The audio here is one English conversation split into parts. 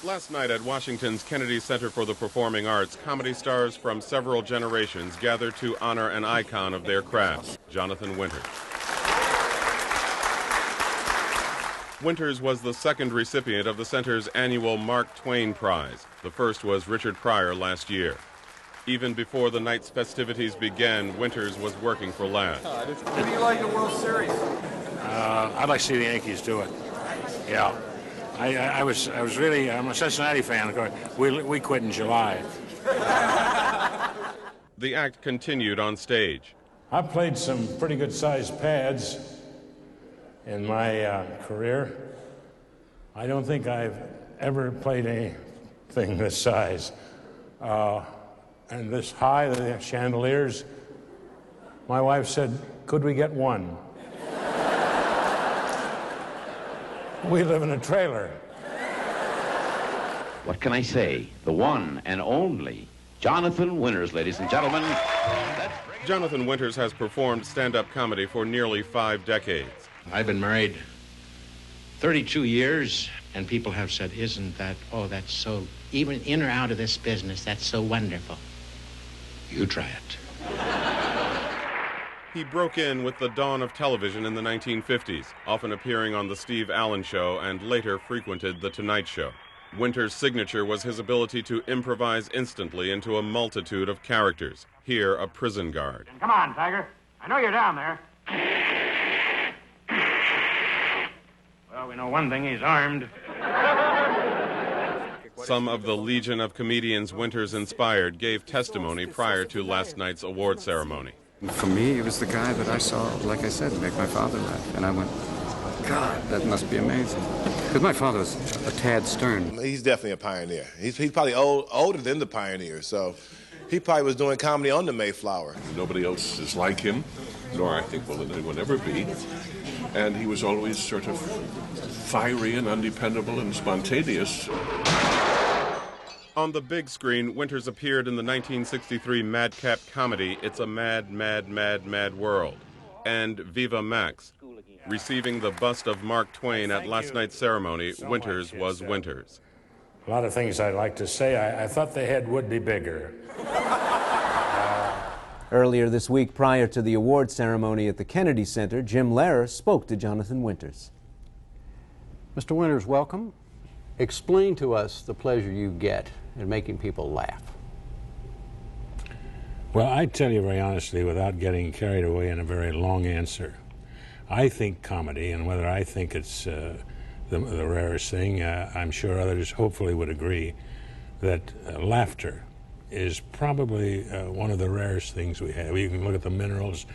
Last night at Washington's Kennedy Center for the Performing Arts, comedy stars from several generations gathered to honor an icon of their craft, Jonathan Winters. Winters was the second recipient of the center's annual Mark Twain Prize. The first was Richard Pryor last year. Even before the night's festivities began, Winters was working for laughs. What do you like the World Series? I'd like to see the Yankees do it. Yeah. I'm a Cincinnati fan. Of course, we quit in July. The act continued on stage. I've played some pretty good-sized pads in my career. I don't think I've ever played anything this size. And this high, the chandeliers, my wife said, could we get one? We live in a trailer. What can I say? The one and only Jonathan Winters, ladies and gentlemen. Jonathan Winters has performed stand-up comedy for nearly 5 decades. I've been married 32 years, and people have said, isn't that, oh, that's so, even in or out of this business, that's so wonderful. You try it. He broke in with the dawn of television in the 1950s, often appearing on The Steve Allen Show and later frequented The Tonight Show. Winters' signature was his ability to improvise instantly into a multitude of characters. Here, a prison guard. Come on, Tiger. I know you're down there. Well, we know one thing, he's armed. Some of the legion of comedians Winters inspired gave testimony prior to last night's award ceremony. For me, it was the guy that I saw, like I said, make my father laugh. And I went, God, that must be amazing. Because my father was a tad stern. He's definitely a pioneer. He's probably older than the pioneer, so he probably was doing comedy on the Mayflower. Nobody else is like him, nor I think will anyone ever be. And he was always sort of fiery and undependable and spontaneous. On the big screen, Winters appeared in the 1963 madcap comedy It's a Mad, Mad, Mad, Mad World and Viva Max. Receiving the bust of Mark Twain at last night's ceremony, Winters was Winters. A lot of things I'd like to say. I thought the head would be bigger. Earlier this week, prior to the award ceremony at the Kennedy Center, Jim Lehrer spoke to Jonathan Winters. Mr. Winters, welcome. Explain to us the pleasure you get in making people laugh. Well, I tell you very honestly, without getting carried away in a very long answer, I think comedy, and whether I think it's the rarest thing, I'm sure others hopefully would agree, that laughter is probably one of the rarest things we have. You can look at the minerals,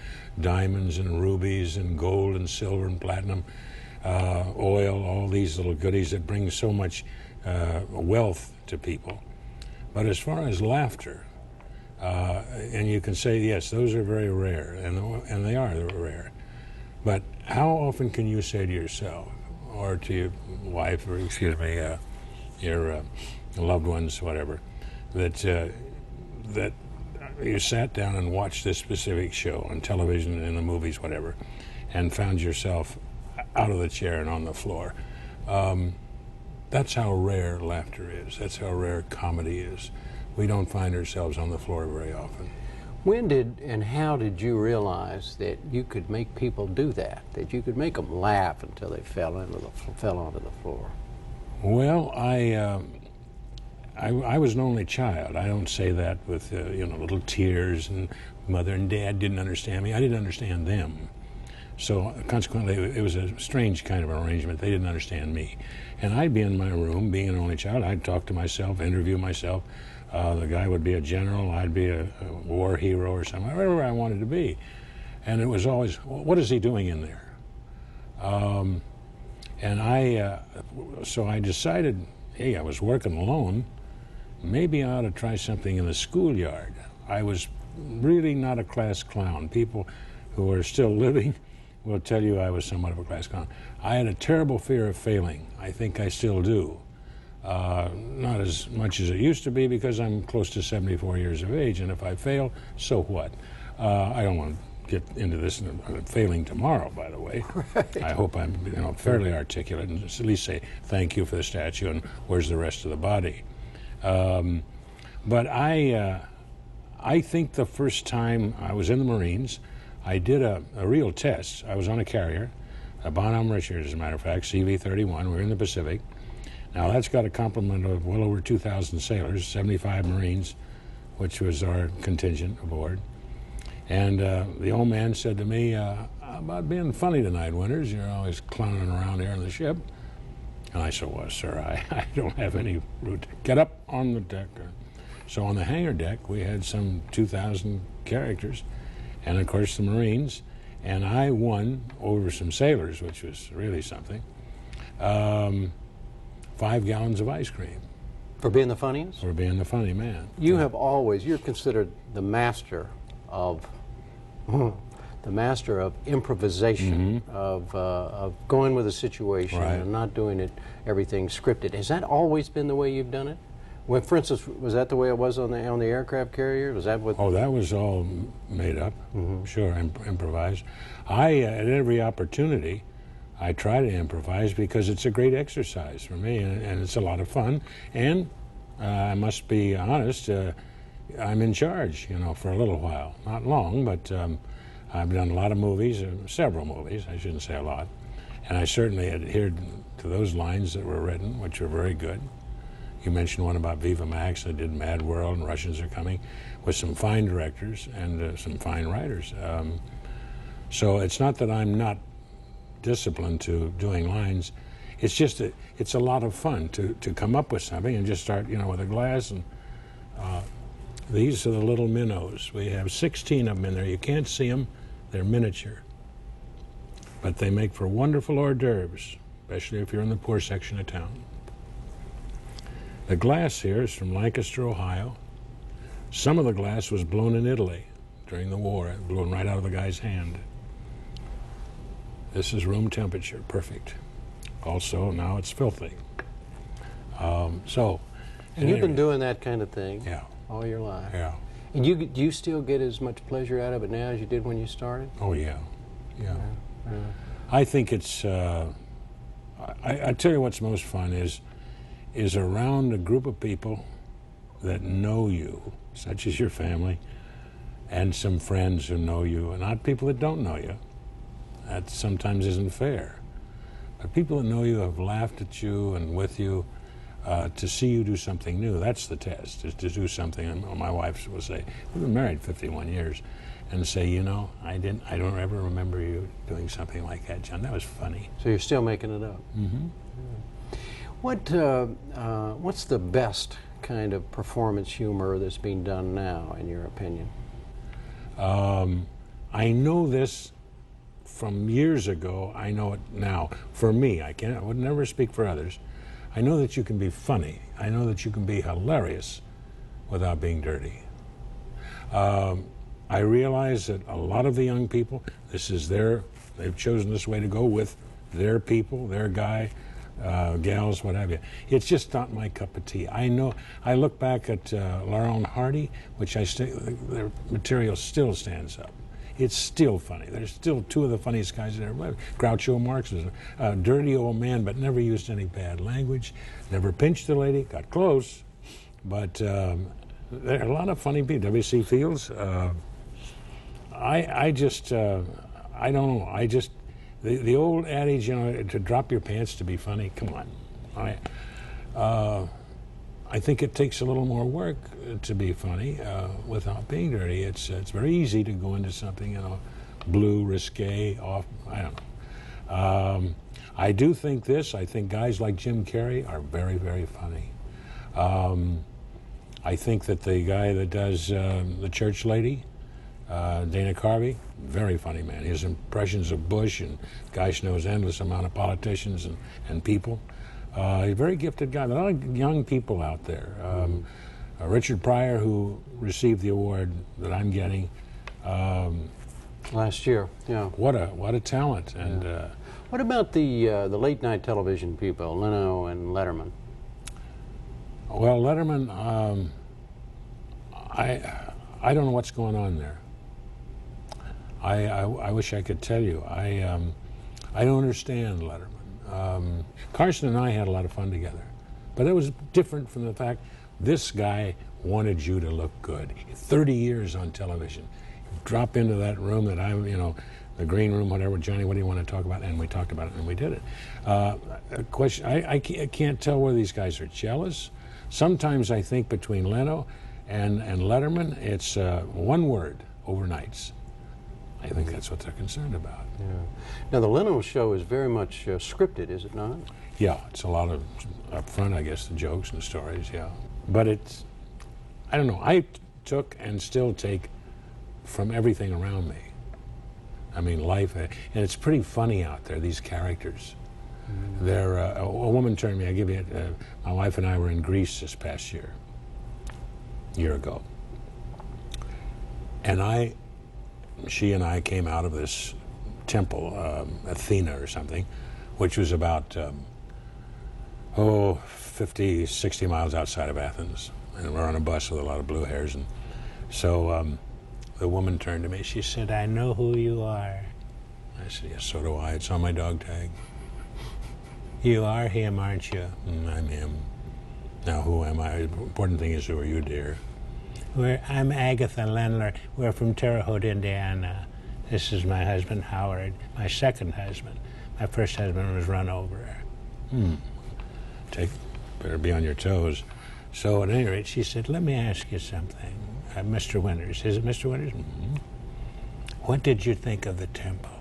diamonds and rubies and gold and silver and platinum, oil, all these little goodies that bring so much wealth to people. But as far as laughter, and you can say, yes, those are very rare, and they are rare. But how often can you say to yourself, or to your wife, or your loved ones, whatever, that you sat down and watched this specific show on television, in the movies, whatever, and found yourself out of the chair and on the floor? That's how rare laughter is. That's how rare comedy is. We don't find ourselves on the floor very often. When did and how did you realize that you could make people do that you could make them laugh until they fell onto the floor? Well, I was an only child. I don't say that with little tears, and mother and dad didn't understand me. I didn't understand them. So consequently, it was a strange kind of arrangement. They didn't understand me. And I'd be in my room, being an only child. I'd talk to myself, interview myself. The guy would be a general. I'd be a war hero or something, whatever I wanted to be. And it was always, what is he doing in there? So I decided, hey, I was working alone. Maybe I ought to try something in the schoolyard. I was really not a class clown. People who are still living will tell you I was somewhat of a class clown. I had a terrible fear of failing. I think I still do. Not as much as it used to be, because I'm close to 74 years of age, and if I fail, so what? I don't want get into this, I'm failing tomorrow, by the way. Right. I hope I'm fairly articulate and at least say thank you for the statue and where's the rest of the body. But I think the first time I was in the Marines, I did a real test. I was on a carrier, a Bonhomme Richard, as a matter of fact, CV-31. We were in the Pacific. Now that's got a complement of well over 2,000 sailors, 75 Marines, which was our contingent aboard. And the old man said to me, "How about being funny tonight, Winters? You're always clowning around here on the ship." And I said, "Well, sir, I don't have any route. Get up on the deck." So on the hangar deck, we had some 2,000 characters, and of course the Marines, and I won over some sailors, which was really something, 5 gallons of ice cream. For being the funniest? For being the funny man. You have always, you're considered the master of improvisation, of going with a situation and not doing it everything scripted. Has that always been the way you've done it? When, for instance, was that the way it was on the aircraft carrier? Was that what? Oh, that was all made up. Sure, improvised. At every opportunity, I try to improvise because it's a great exercise for me, and it's a lot of fun. And I must be honest, I'm in charge, for a little while. Not long, but I've done a lot of movies, several movies, I shouldn't say a lot. And I certainly adhered to those lines that were written, which were very good. You mentioned one about Viva Max. I did Mad World and Russians Are Coming with some fine directors and some fine writers. So it's not that I'm not disciplined to doing lines. It's just that it's a lot of fun to come up with something and just start, with a glass. And these are the little minnows. We have 16 of them in there. You can't see them. They're miniature. But they make for wonderful hors d'oeuvres, especially if you're in the poor section of town. The glass here is from Lancaster, Ohio. Some of the glass was blown in Italy during the war, blown right out of the guy's hand. This is room temperature, perfect. Also, now it's filthy. And you've been doing that kind of thing all your life. Yeah. And do you still get as much pleasure out of it now as you did when you started? Oh, yeah. I think it's, I tell you what's most fun is around a group of people that know you, such as your family, and some friends who know you, and not people that don't know you. That sometimes isn't fair. But people that know you, have laughed at you and with you, to see you do something new, that's the test, is to do something. And my wife will say, we've been married 51 years, and say, I don't ever remember you doing something like that, John. That was funny. So you're still making it up? Mm-hmm. What's the best kind of performance humor that's being done now, in your opinion? I know this from years ago. I know it now. For me, I would never speak for others. I know that you can be funny. I know that you can be hilarious without being dirty. I realize that a lot of the young people, they've chosen this way to go with their people, their guy, gals, what have you. It's just not my cup of tea. I know. I look back at Laurel and Hardy, which their material still stands up. It's still funny. There's still 2 of the funniest guys that ever lived. Groucho Marx was a dirty old man, but never used any bad language. Never pinched a lady. Got close, but there are a lot of funny people. W.C. Fields. I don't know. The old adage, to drop your pants to be funny, come on. I think it takes a little more work to be funny without being dirty. It's very easy to go into something, blue, risque, off, I don't know. I do think this. I think guys like Jim Carrey are very, very funny. I think that the guy that does The Church Lady, Dana Carvey, very funny man. His impressions of Bush and gosh knows endless amount of politicians and people. He's a very gifted guy. There are a lot of young people out there. Richard Pryor, who received the award that I'm getting last year. Yeah. What a talent. And what about the late night television people, Leno and Letterman? Well, Letterman, I don't know what's going on there. I wish I could tell you. I don't understand Letterman. Carson and I had a lot of fun together, but that was different from the fact this guy wanted you to look good. 30 years on television. Drop into that room that the green room, whatever. Johnny, what do you want to talk about? And we talked about it, and we did it. A question: I can't tell whether these guys are jealous. Sometimes I think between Leno and Letterman, it's one word: overnights. I think that's what they're concerned about. Yeah. Now, the Leno show is very much scripted, is it not? Yeah, it's a lot of up front, I guess, the jokes and the stories, yeah. But it's, I don't know, I took and still take from everything around me. I mean, life, and it's pretty funny out there, these characters. They're, a woman turned me, I give you, my wife and I were in Greece this past year ago. And she and I came out of this temple, Athena or something, which was about, 50, 60 miles outside of Athens. And we're on a bus with a lot of blue hairs. And so the woman turned to me, she said, "I know who you are." I said, "Yes, so do I. It's on my dog tag." "You are him, aren't you?" "I'm him." "Now, who am I? The important thing is, who are you, dear?" I'm Agatha Lendler. We're from Terre Haute, Indiana. This is my husband, Howard, my second husband. My first husband was run over. Better be on your toes. So at any rate, she said, "Let me ask you something. Mr. Winters, is it Mr. Winters? What did you think of the temple?"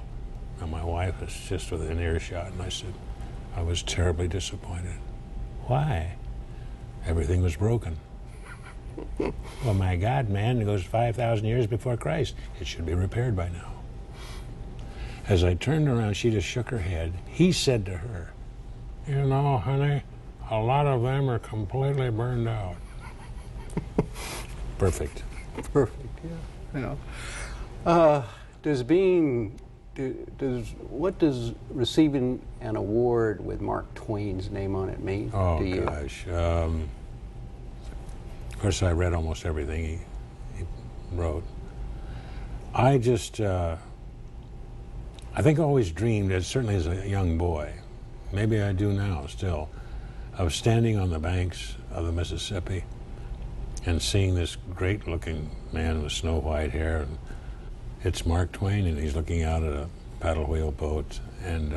Now, my wife was just within earshot, and I said, "I was terribly disappointed." "Why?" "Everything was broken." "Well, my God, man, it goes 5,000 years before Christ. It should be repaired by now." As I turned around, she just shook her head. He said to her, "You know, honey, a lot of them are completely burned out." Perfect. Perfect, yeah. What does receiving an award with Mark Twain's name on it mean to you? Gosh. Of course, I read almost everything he wrote. I just, I think I always dreamed, certainly as a young boy, maybe I do now still, of standing on the banks of the Mississippi and seeing this great-looking man with snow white hair. And it's Mark Twain, and he's looking out at a paddle wheel boat, and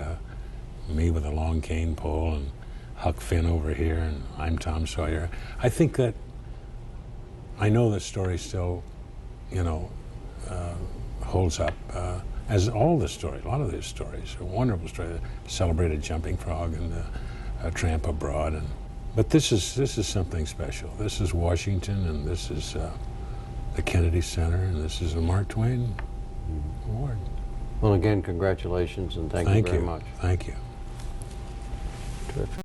me with a long cane pole, and Huck Finn over here, and I'm Tom Sawyer. I think that I know this story still, holds up, as all the stories, a lot of these stories are wonderful stories. The Celebrated Jumping Frog and A Tramp Abroad, but this is something special. This is Washington, and this is the Kennedy Center, and this is a Mark Twain Award. Well, again, congratulations, and thank you very much. Thank you. Terrific.